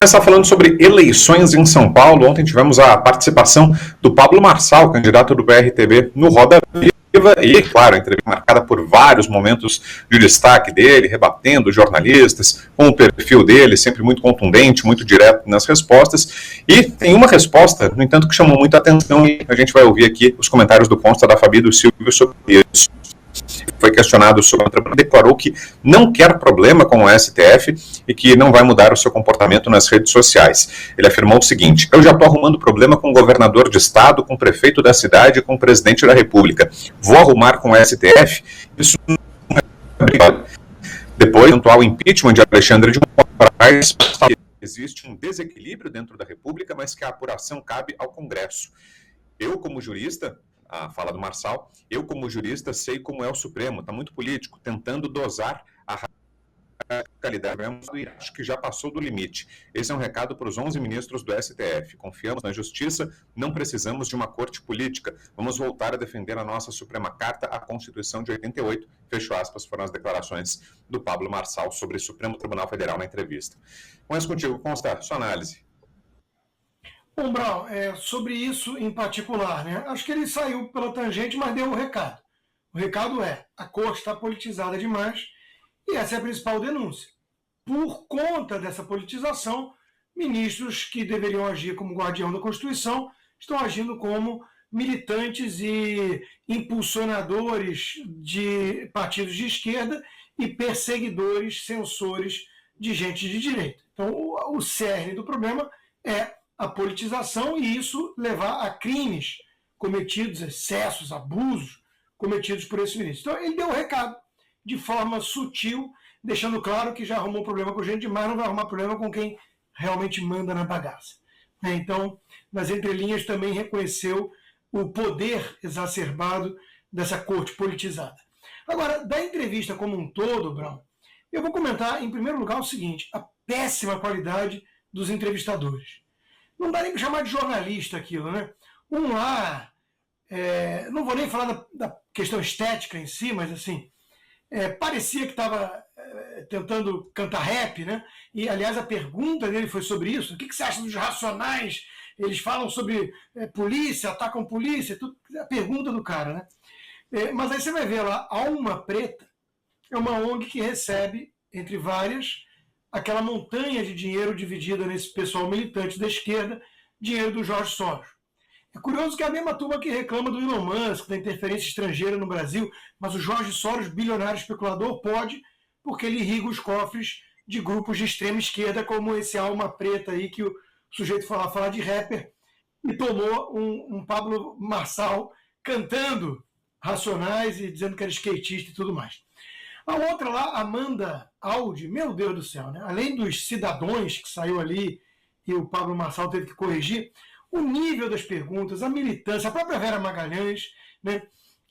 Começar falando sobre eleições em São Paulo. Ontem tivemos a participação do Pablo Marçal, candidato do PRTB, no Roda Viva, e, claro, a entrevista marcada por vários momentos de destaque dele, rebatendo jornalistas, com o perfil dele, sempre muito contundente, muito direto nas respostas. E tem uma resposta, no entanto, que chamou muita atenção, e a gente vai ouvir aqui os comentários do Consta, da Fabi e do Silvio sobre isso. Foi questionado sobre o Trump, declarou que não quer problema com o STF e que não vai mudar o seu comportamento nas redes sociais. Ele afirmou o seguinte: eu já estou arrumando problema com o governador de estado, com o prefeito da cidade, com o presidente da república. Vou arrumar com o STF? Isso não é obrigado. Depois, quanto ao impeachment de Alexandre de Moraes, existe um desequilíbrio dentro da república, mas que a apuração cabe ao Congresso. Eu, como jurista, a fala do Marçal, eu como jurista sei como é o Supremo, está muito político, tentando dosar a radicalidade, e acho que já passou do limite. Esse é um recado para os 11 ministros do STF. Confiamos na justiça, não precisamos de uma corte política. Vamos voltar a defender a nossa Suprema Carta, a Constituição de 88. Fecho aspas, foram as declarações do Pablo Marçal sobre o Supremo Tribunal Federal na entrevista. Começo contigo, Consta, sua análise. Bom, Brown, sobre isso em particular, né? Acho que ele saiu pela tangente, mas deu o recado. O recado é: a corte está politizada demais e essa é a principal denúncia. Por conta dessa politização, ministros que deveriam agir como guardião da Constituição estão agindo como militantes e impulsionadores de partidos de esquerda e perseguidores, censores de gente de direita. Então, o cerne do problema é a politização e isso levar a crimes cometidos, excessos, abusos cometidos por esse ministro. Então ele deu o recado de forma sutil, deixando claro que já arrumou problema com gente demais, não vai arrumar problema com quem realmente manda na bagaça. Então, nas entrelinhas também reconheceu o poder exacerbado dessa corte politizada. Agora, da entrevista como um todo, Brown, eu vou comentar em primeiro lugar o seguinte: a péssima qualidade dos entrevistadores. Não dá nem para chamar de jornalista aquilo, né? Um lá, não vou nem falar da questão estética em si, mas assim, parecia que estava tentando cantar rap, né? E, aliás, a pergunta dele foi sobre isso. O que você acha dos Racionais? Eles falam sobre polícia, atacam polícia, tudo, a pergunta do cara, né? Mas aí você vai ver lá, Alma Preta é uma ONG que recebe, entre várias, aquela montanha de dinheiro dividida nesse pessoal militante da esquerda, dinheiro do Jorge Soros. É curioso que é a mesma turma que reclama do Elon Musk, da interferência estrangeira no Brasil, mas o Jorge Soros, bilionário especulador, pode, porque ele irriga os cofres de grupos de extrema esquerda, como esse Alma Preta aí, que o sujeito foi lá falar de rapper, e tomou um Pablo Marçal cantando Racionais e dizendo que era skatista e tudo mais. A outra lá, Amanda Audi, meu Deus do céu, né? Além dos cidadãos que saiu ali e o Pablo Marçal teve que corrigir, o nível das perguntas, a militância, a própria Vera Magalhães, né?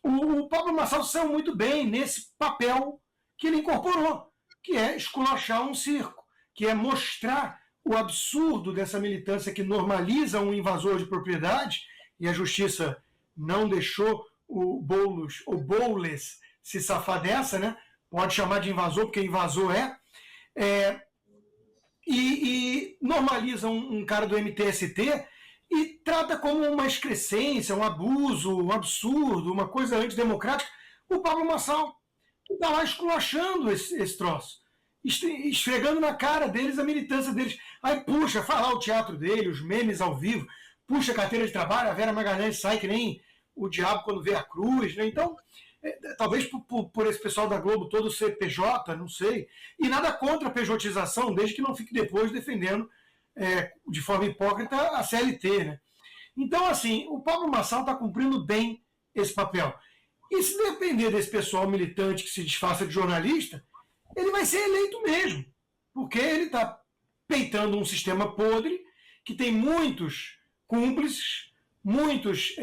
O Pablo Marçal saiu muito bem nesse papel que ele incorporou, que é esculachar um circo, que é mostrar o absurdo dessa militância que normaliza um invasor de propriedade, e a justiça não deixou o Boulos se safar dessa, né? Pode chamar de invasor, porque invasor e normaliza um cara do MTST e trata como uma excrescência, um abuso, um absurdo, uma coisa antidemocrática, o Pablo Marçal está lá esculachando esse troço, esfregando na cara deles a militância deles. Aí puxa, falar o teatro dele, os memes ao vivo, puxa a carteira de trabalho, a Vera Magalhães sai que nem o diabo quando vê a cruz, né? Então, talvez por esse pessoal da Globo todo ser PJ, não sei, e nada contra a pejotização, desde que não fique depois defendendo de forma hipócrita a CLT, né? Então, assim, o Pablo Marçal está cumprindo bem esse papel. E se depender desse pessoal militante que se disfarça de jornalista, ele vai ser eleito mesmo, porque ele está peitando um sistema podre que tem muitos cúmplices, muitos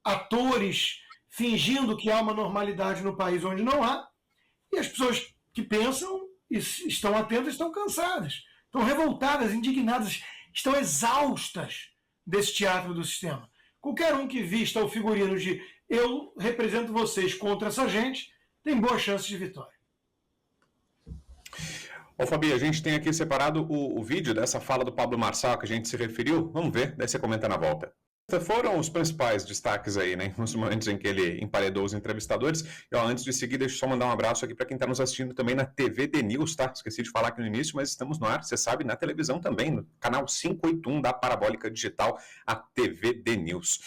atores fingindo que há uma normalidade no país onde não há, e as pessoas que pensam e estão atentas estão cansadas, estão revoltadas, indignadas, estão exaustas desse teatro do sistema. Qualquer um que vista o figurino de eu represento vocês contra essa gente, tem boa chance de vitória. Ô Fabi, a gente tem aqui separado o vídeo dessa fala do Pablo Marçal que a gente se referiu. Vamos ver, daí você comenta na volta. Foram os principais destaques aí, né? Nos momentos em que ele emparedou os entrevistadores. E ó, antes de seguir, deixa eu só mandar um abraço aqui para quem está nos assistindo também na TV The News, tá? Esqueci de falar aqui no início, mas estamos no ar, você sabe, na televisão também, no canal 581 da Parabólica Digital, a TV The News.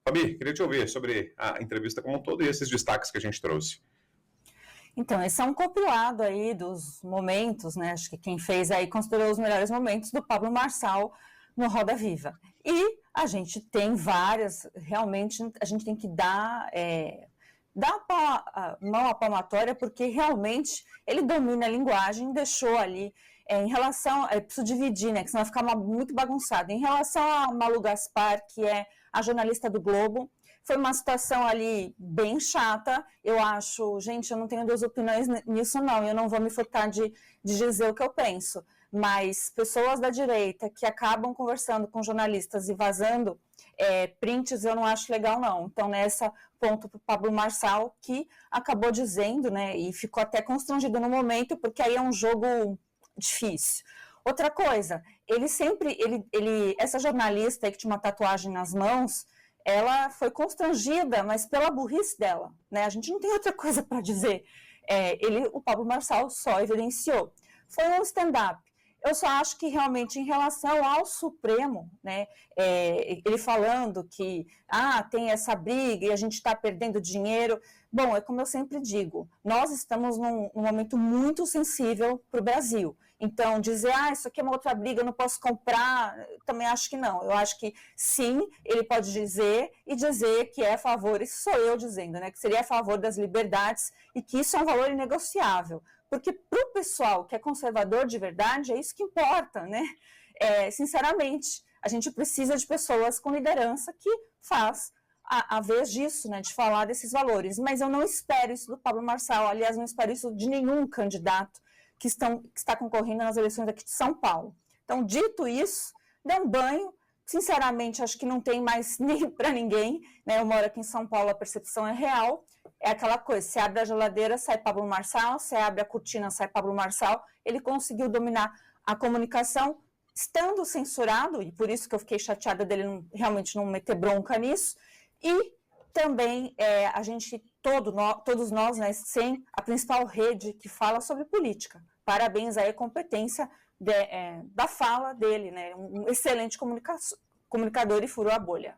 Fabi, queria te ouvir sobre a entrevista como um todo e esses destaques que a gente trouxe. Então, esse é um compilado aí dos momentos, né? Acho que quem fez aí considerou os melhores momentos do Pablo Marçal no Roda Viva. E a gente tem várias, realmente a gente tem que dar a mão à palmatória, porque realmente ele domina a linguagem, deixou ali, em relação, preciso dividir, né, que senão vai ficar muito bagunçado. Em relação a Malu Gaspar, que é a jornalista do Globo, foi uma situação ali bem chata. Eu acho, gente, eu não tenho duas opiniões nisso não, eu não vou me furtar de dizer o que eu penso, mas pessoas da direita que acabam conversando com jornalistas e vazando prints, eu não acho legal não. Então, nessa ponto para o Pablo Marçal, que acabou dizendo, né, e ficou até constrangido no momento, porque aí é um jogo difícil. Outra coisa, essa jornalista aí que tinha uma tatuagem nas mãos, ela foi constrangida, mas pela burrice dela, né? A gente não tem outra coisa para dizer. O Pablo Marçal só evidenciou. Foi um stand-up. Eu só acho que realmente em relação ao Supremo, né, ele falando que tem essa briga e a gente está perdendo dinheiro. Bom, é como eu sempre digo, nós estamos num momento muito sensível para o Brasil. Então, dizer, isso aqui é uma outra briga, eu não posso comprar, também acho que não. Eu acho que sim, ele pode dizer e dizer que é a favor, isso sou eu dizendo, né, que seria a favor das liberdades e que isso é um valor inegociável. Porque para o pessoal que é conservador de verdade, é isso que importa, né? Sinceramente, a gente precisa de pessoas com liderança que faz a vez disso, né, de falar desses valores. Mas eu não espero isso do Pablo Marçal, aliás, não espero isso de nenhum candidato que está concorrendo nas eleições aqui de São Paulo. Então, dito isso, dê um banho. Sinceramente, acho que não tem mais nem para ninguém, né? Eu moro aqui em São Paulo, a percepção é real. É aquela coisa, você abre a geladeira, sai Pablo Marçal, você abre a cortina, sai Pablo Marçal. Ele conseguiu dominar a comunicação, estando censurado, e por isso que eu fiquei chateada dele realmente não meter bronca nisso. E também a gente, todos nós, né, sem a principal rede que fala sobre política. Parabéns aí à competência da fala dele, né? Um excelente comunicador e furou a bolha.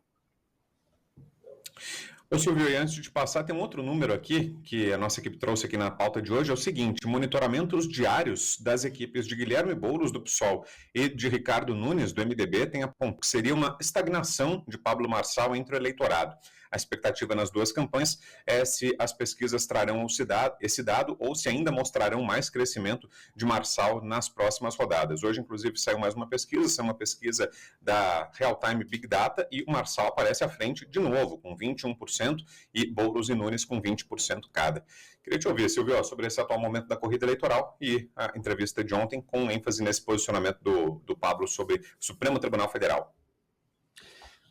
Ô Silvio, e antes de te passar, tem um outro número aqui, que a nossa equipe trouxe aqui na pauta de hoje, é o seguinte: monitoramentos diários das equipes de Guilherme Boulos, do PSOL, e de Ricardo Nunes, do MDB, tem apontado que seria uma estagnação de Pablo Marçal entre o eleitorado. A expectativa nas duas campanhas é se as pesquisas trarão esse dado ou se ainda mostrarão mais crescimento de Marçal nas próximas rodadas. Hoje, inclusive, saiu mais uma pesquisa da Real Time Big Data, e o Marçal aparece à frente de novo, com 21%, e Boulos e Nunes com 20% cada. Queria te ouvir, Silvio, sobre esse atual momento da corrida eleitoral e a entrevista de ontem, com ênfase nesse posicionamento do Pablo sobre o Supremo Tribunal Federal.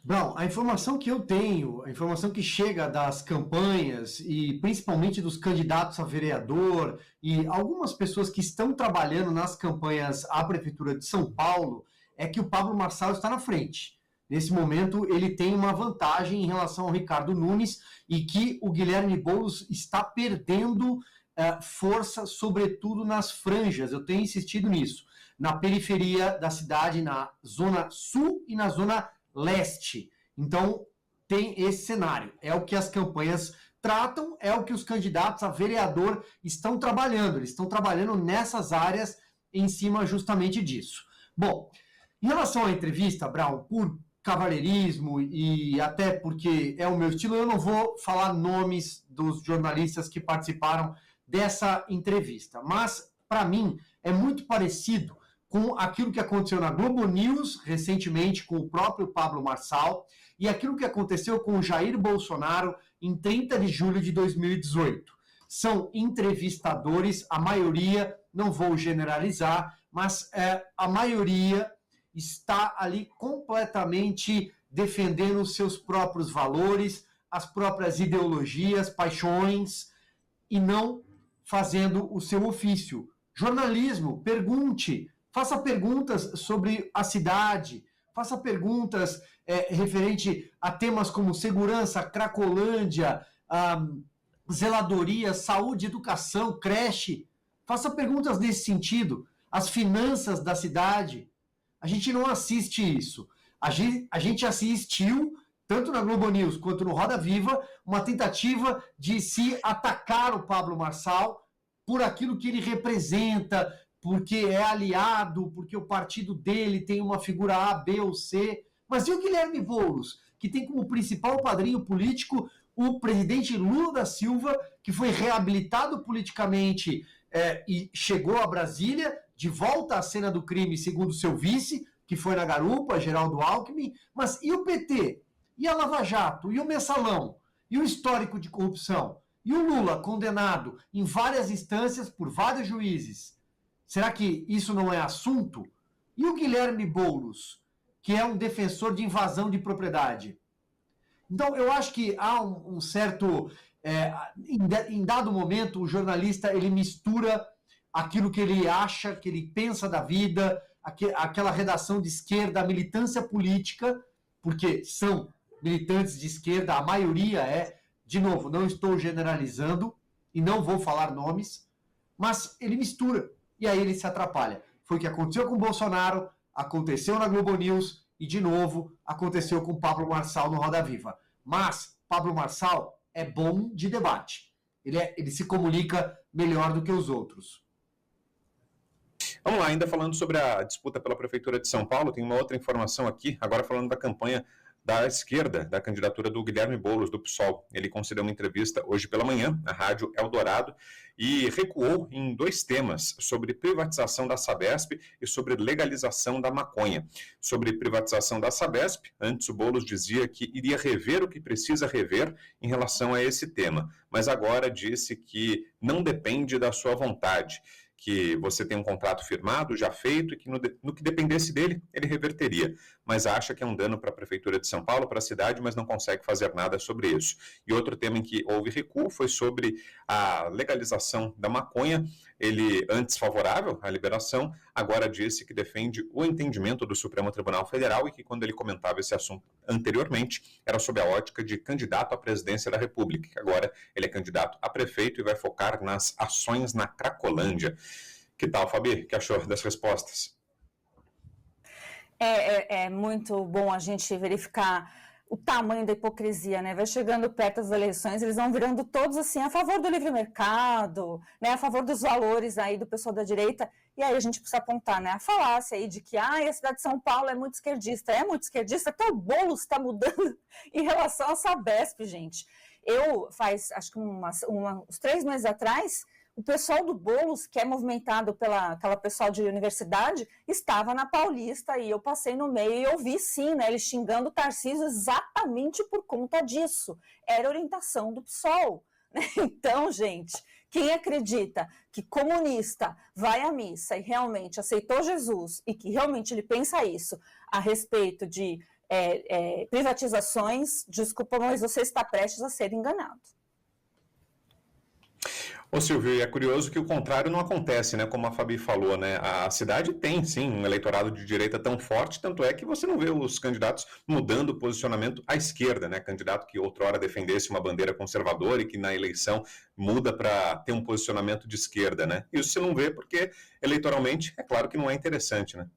Bom, a informação que eu tenho, a informação que chega das campanhas e principalmente dos candidatos a vereador e algumas pessoas que estão trabalhando nas campanhas à Prefeitura de São Paulo, é que o Pablo Marçal está na frente. Nesse momento, ele tem uma vantagem em relação ao Ricardo Nunes e que o Guilherme Boulos está perdendo força, sobretudo nas franjas. Eu tenho insistido nisso. Na periferia da cidade, na zona sul e na zona leste. Então, tem esse cenário. É o que as campanhas tratam, é o que os candidatos a vereador estão trabalhando. Eles estão trabalhando nessas áreas em cima justamente disso. Bom, em relação à entrevista, Brown, por cavalheirismo e até porque é o meu estilo, eu não vou falar nomes dos jornalistas que participaram dessa entrevista. Mas, para mim, é muito parecido com aquilo que aconteceu na Globo News recentemente com o próprio Pablo Marçal e aquilo que aconteceu com o Jair Bolsonaro em 30 de julho de 2018. São entrevistadores, a maioria, não vou generalizar, mas a maioria está ali completamente defendendo os seus próprios valores, as próprias ideologias, paixões, e não fazendo o seu ofício, Jornalismo, pergunte, faça perguntas sobre a cidade, faça perguntas referente a temas como segurança, Cracolândia, zeladoria, saúde, educação, creche. Faça perguntas nesse sentido. As finanças da cidade. A gente não assiste isso. A gente assistiu, tanto na Globo News quanto no Roda Viva, uma tentativa de se atacar o Pablo Marçal por aquilo que ele representa, porque é aliado, porque o partido dele tem uma figura A, B ou C. Mas e o Guilherme Boulos, que tem como principal padrinho político o presidente Lula da Silva, que foi reabilitado politicamente e chegou a Brasília, de volta à cena do crime, segundo seu vice, que foi na garupa, Geraldo Alckmin. Mas e o PT? E a Lava Jato? E o Mensalão? E o histórico de corrupção? E o Lula, condenado em várias instâncias por vários juízes? Será que isso não é assunto? E o Guilherme Boulos, que é um defensor de invasão de propriedade? Então, eu acho que há um certo... em dado momento, o jornalista ele mistura aquilo que ele acha, que ele pensa da vida, aquela redação de esquerda, a militância política, porque são militantes de esquerda, a maioria de novo, não estou generalizando e não vou falar nomes, mas ele mistura e aí ele se atrapalha. Foi o que aconteceu com o Bolsonaro, aconteceu na Globo News e, de novo, aconteceu com o Pablo Marçal no Roda Viva. Mas Pablo Marçal é bom de debate. Ele se comunica melhor do que os outros. Vamos lá, ainda falando sobre a disputa pela Prefeitura de São Paulo, tem uma outra informação aqui, agora falando da campanha da esquerda, da candidatura do Guilherme Boulos, do PSOL. Ele concedeu uma entrevista hoje pela manhã, na Rádio Eldorado, e recuou em 2 temas, sobre privatização da Sabesp e sobre legalização da maconha. Sobre privatização da Sabesp, antes o Boulos dizia que iria rever o que precisa rever em relação a esse tema, mas agora disse que não depende da sua vontade, que você tem um contrato firmado, já feito, e que no que dependesse dele, ele reverteria. Mas acha que é um dano para a Prefeitura de São Paulo, para a cidade, mas não consegue fazer nada sobre isso. E outro tema em que houve recuo foi sobre a legalização da maconha. Ele, antes favorável à liberação, agora disse que defende o entendimento do Supremo Tribunal Federal e que, quando ele comentava esse assunto anteriormente, era sob a ótica de candidato à presidência da República. Agora ele é candidato a prefeito e vai focar nas ações na Cracolândia. Que tal, Fabi? O que achou das respostas? É muito bom a gente verificar o tamanho da hipocrisia, né? Vai chegando perto das eleições, eles vão virando todos assim a favor do livre mercado, né? A favor dos valores aí do pessoal da direita, e aí a gente precisa apontar, né? A falácia aí de que a cidade de São Paulo é muito esquerdista, até o Boulos está mudando em relação à Sabesp, gente. Faz acho que uns 3 meses atrás, o pessoal do Boulos, que é movimentado aquela pessoal de universidade, estava na Paulista e eu passei no meio e eu vi sim, né, eles xingando o Tarcísio exatamente por conta disso. Era orientação do PSOL. Então, gente, quem acredita que comunista vai à missa e realmente aceitou Jesus e que realmente ele pensa isso a respeito de privatizações, desculpa, mas você está prestes a ser enganado. Ô Silvio, é curioso que o contrário não acontece, né? Como a Fabi falou, né? A cidade tem, sim, um eleitorado de direita tão forte, tanto é que você não vê os candidatos mudando o posicionamento à esquerda, né? Candidato que outrora defendesse uma bandeira conservadora e que na eleição muda para ter um posicionamento de esquerda, né? Isso você não vê porque, eleitoralmente, é claro que não é interessante, né?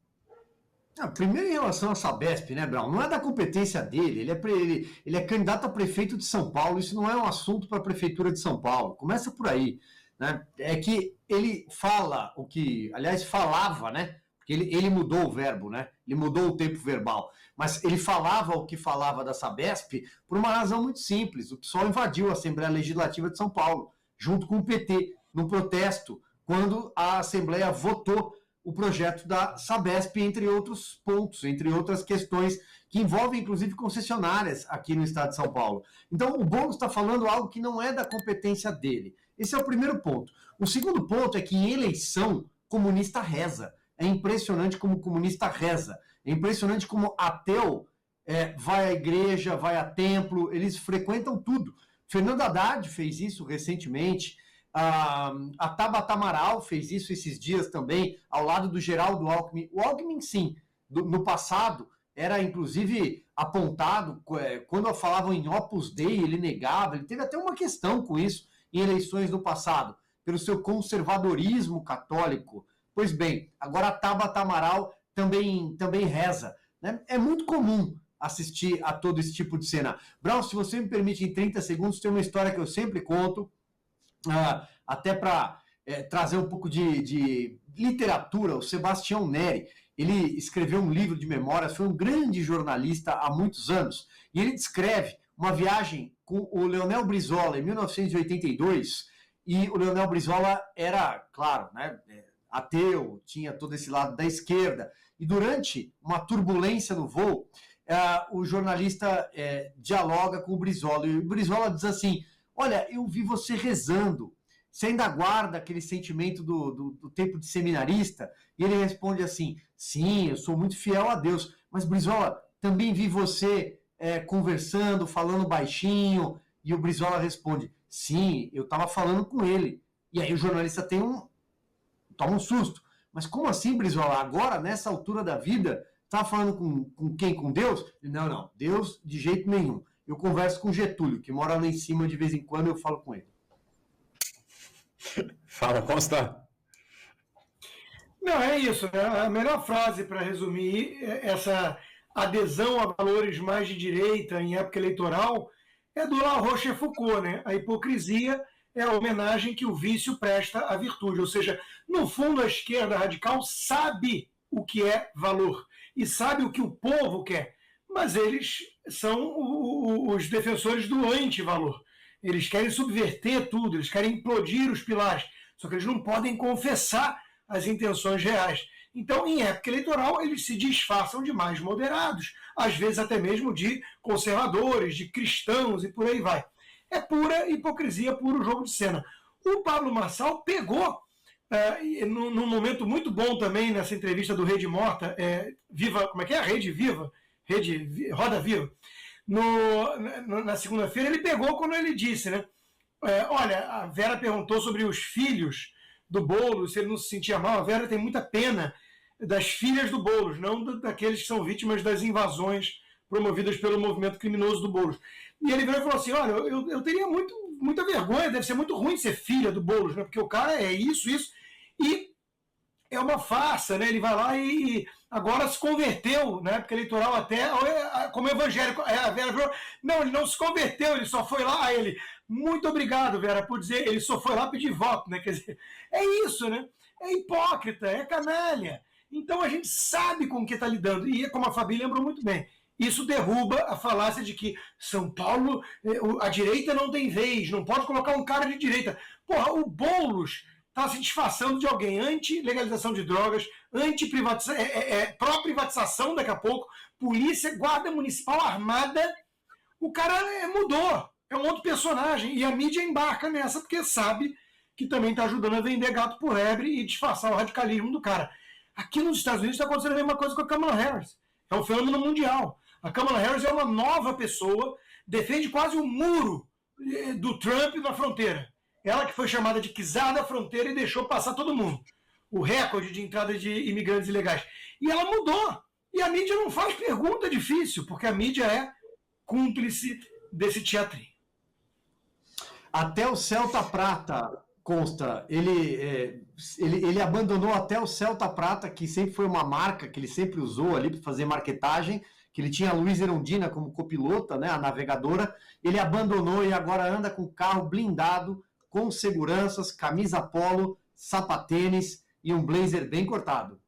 Primeiro em relação à Sabesp, né, Brown? Não é da competência dele, ele é candidato a prefeito de São Paulo, isso não é um assunto para a Prefeitura de São Paulo, começa por aí, né? É que ele fala o que, aliás, falava, né? Porque ele mudou o verbo, né? Ele mudou o tempo verbal, mas ele falava o que falava da Sabesp por uma razão muito simples. O PSOL invadiu a Assembleia Legislativa de São Paulo, junto com o PT, num protesto, quando a Assembleia votou o projeto da Sabesp, entre outros pontos, entre outras questões que envolvem, inclusive, concessionárias aqui no estado de São Paulo. Então, o Boulos está falando algo que não é da competência dele. Esse é o primeiro ponto. O segundo ponto é que em eleição, comunista reza. É impressionante como o comunista reza. É impressionante como ateu vai à igreja, vai a templo, eles frequentam tudo. Fernando Haddad fez isso recentemente. A Tabata Amaral fez isso esses dias também, ao lado do Geraldo Alckmin. O Alckmin, sim, no passado, era inclusive apontado, quando falavam em Opus Dei, ele negava, ele teve até uma questão com isso em eleições no passado, pelo seu conservadorismo católico. Pois bem, agora a Tabata Amaral também reza. Né? É muito comum assistir a todo esse tipo de cena. Brown, se você me permite, em 30 segundos, tem uma história que eu sempre conto, até para trazer um pouco de literatura. O Sebastião Neri, ele escreveu um livro de memórias, foi um grande jornalista há muitos anos, e ele descreve uma viagem com o Leonel Brizola em 1982, e o Leonel Brizola era, claro, né, ateu, tinha todo esse lado da esquerda, e durante uma turbulência no voo, o jornalista dialoga com o Brizola, e o Brizola diz assim: olha, eu vi você rezando, você ainda guarda aquele sentimento do tempo de seminarista? E ele responde assim: sim, eu sou muito fiel a Deus, mas Brizola, também vi você conversando, falando baixinho. E o Brizola responde: sim, eu estava falando com ele. E aí o jornalista toma um susto. Mas como assim, Brizola? Agora, nessa altura da vida, estava falando com quem? Com Deus? Não, Deus de jeito nenhum. Eu converso com o Getúlio, que mora lá em cima, de vez em quando eu falo com ele. Fala, Costa. Não, é isso. A melhor frase para resumir essa adesão a valores mais de direita em época eleitoral é do La Rochefoucauld, né? A hipocrisia é a homenagem que o vício presta à virtude. Ou seja, no fundo, a esquerda radical sabe o que é valor e sabe o que o povo quer, mas eles são os defensores do antivalor. Eles querem subverter tudo, eles querem implodir os pilares, só que eles não podem confessar as intenções reais. Então, em época eleitoral, eles se disfarçam de mais moderados, às vezes até mesmo de conservadores, de cristãos e por aí vai. É pura hipocrisia, puro jogo de cena. O Pablo Marçal pegou, num momento muito bom também, nessa entrevista do Rede Morta, Viva, como é que é? Rede Viva? Roda Viva. Na segunda-feira, ele pegou quando ele disse, né? Olha, a Vera perguntou sobre os filhos do Boulos, se ele não se sentia mal. A Vera tem muita pena das filhas do Boulos, não daqueles que são vítimas das invasões promovidas pelo movimento criminoso do Boulos. E ele veio e falou assim: olha, eu teria muita vergonha, deve ser muito ruim ser filha do Boulos, né? Porque o cara é isso, e é uma farsa, né? Ele vai lá e agora se converteu na época eleitoral até como evangélico. A Vera falou: não, ele não se converteu, ele só foi lá. Ele: muito obrigado, Vera, por dizer, ele só foi lá pedir voto, né? Quer dizer, é isso, né? É hipócrita, é canalha. Então a gente sabe com o que está lidando. E como a Fabi lembrou muito bem, isso derruba a falácia de que São Paulo, a direita não tem vez, não pode colocar um cara de direita. Porra, o Boulos está se disfarçando de alguém anti-legalização de drogas, anti-privatização, pró-privatização daqui a pouco, polícia, guarda municipal armada. O cara mudou, é um outro personagem, e a mídia embarca nessa porque sabe que também está ajudando a vender gato por lebre e disfarçar o radicalismo do cara. Aqui nos Estados Unidos está acontecendo a mesma coisa com a Kamala Harris. É um fenômeno mundial. A Kamala Harris é uma nova pessoa, defende quase o muro do Trump na fronteira. Ela que foi chamada de czar da fronteira e deixou passar todo mundo. O recorde de entrada de imigrantes ilegais. E ela mudou. E a mídia não faz pergunta difícil, porque a mídia é cúmplice desse teatrinho. Até o Celta Prata, Consta, ele abandonou até o Celta Prata, que sempre foi uma marca que ele sempre usou ali para fazer marketagem, que ele tinha a Luiz Erundina como copilota, né, a navegadora. Ele abandonou e agora anda com carro blindado, com seguranças, camisa polo, sapatênis e um blazer bem cortado.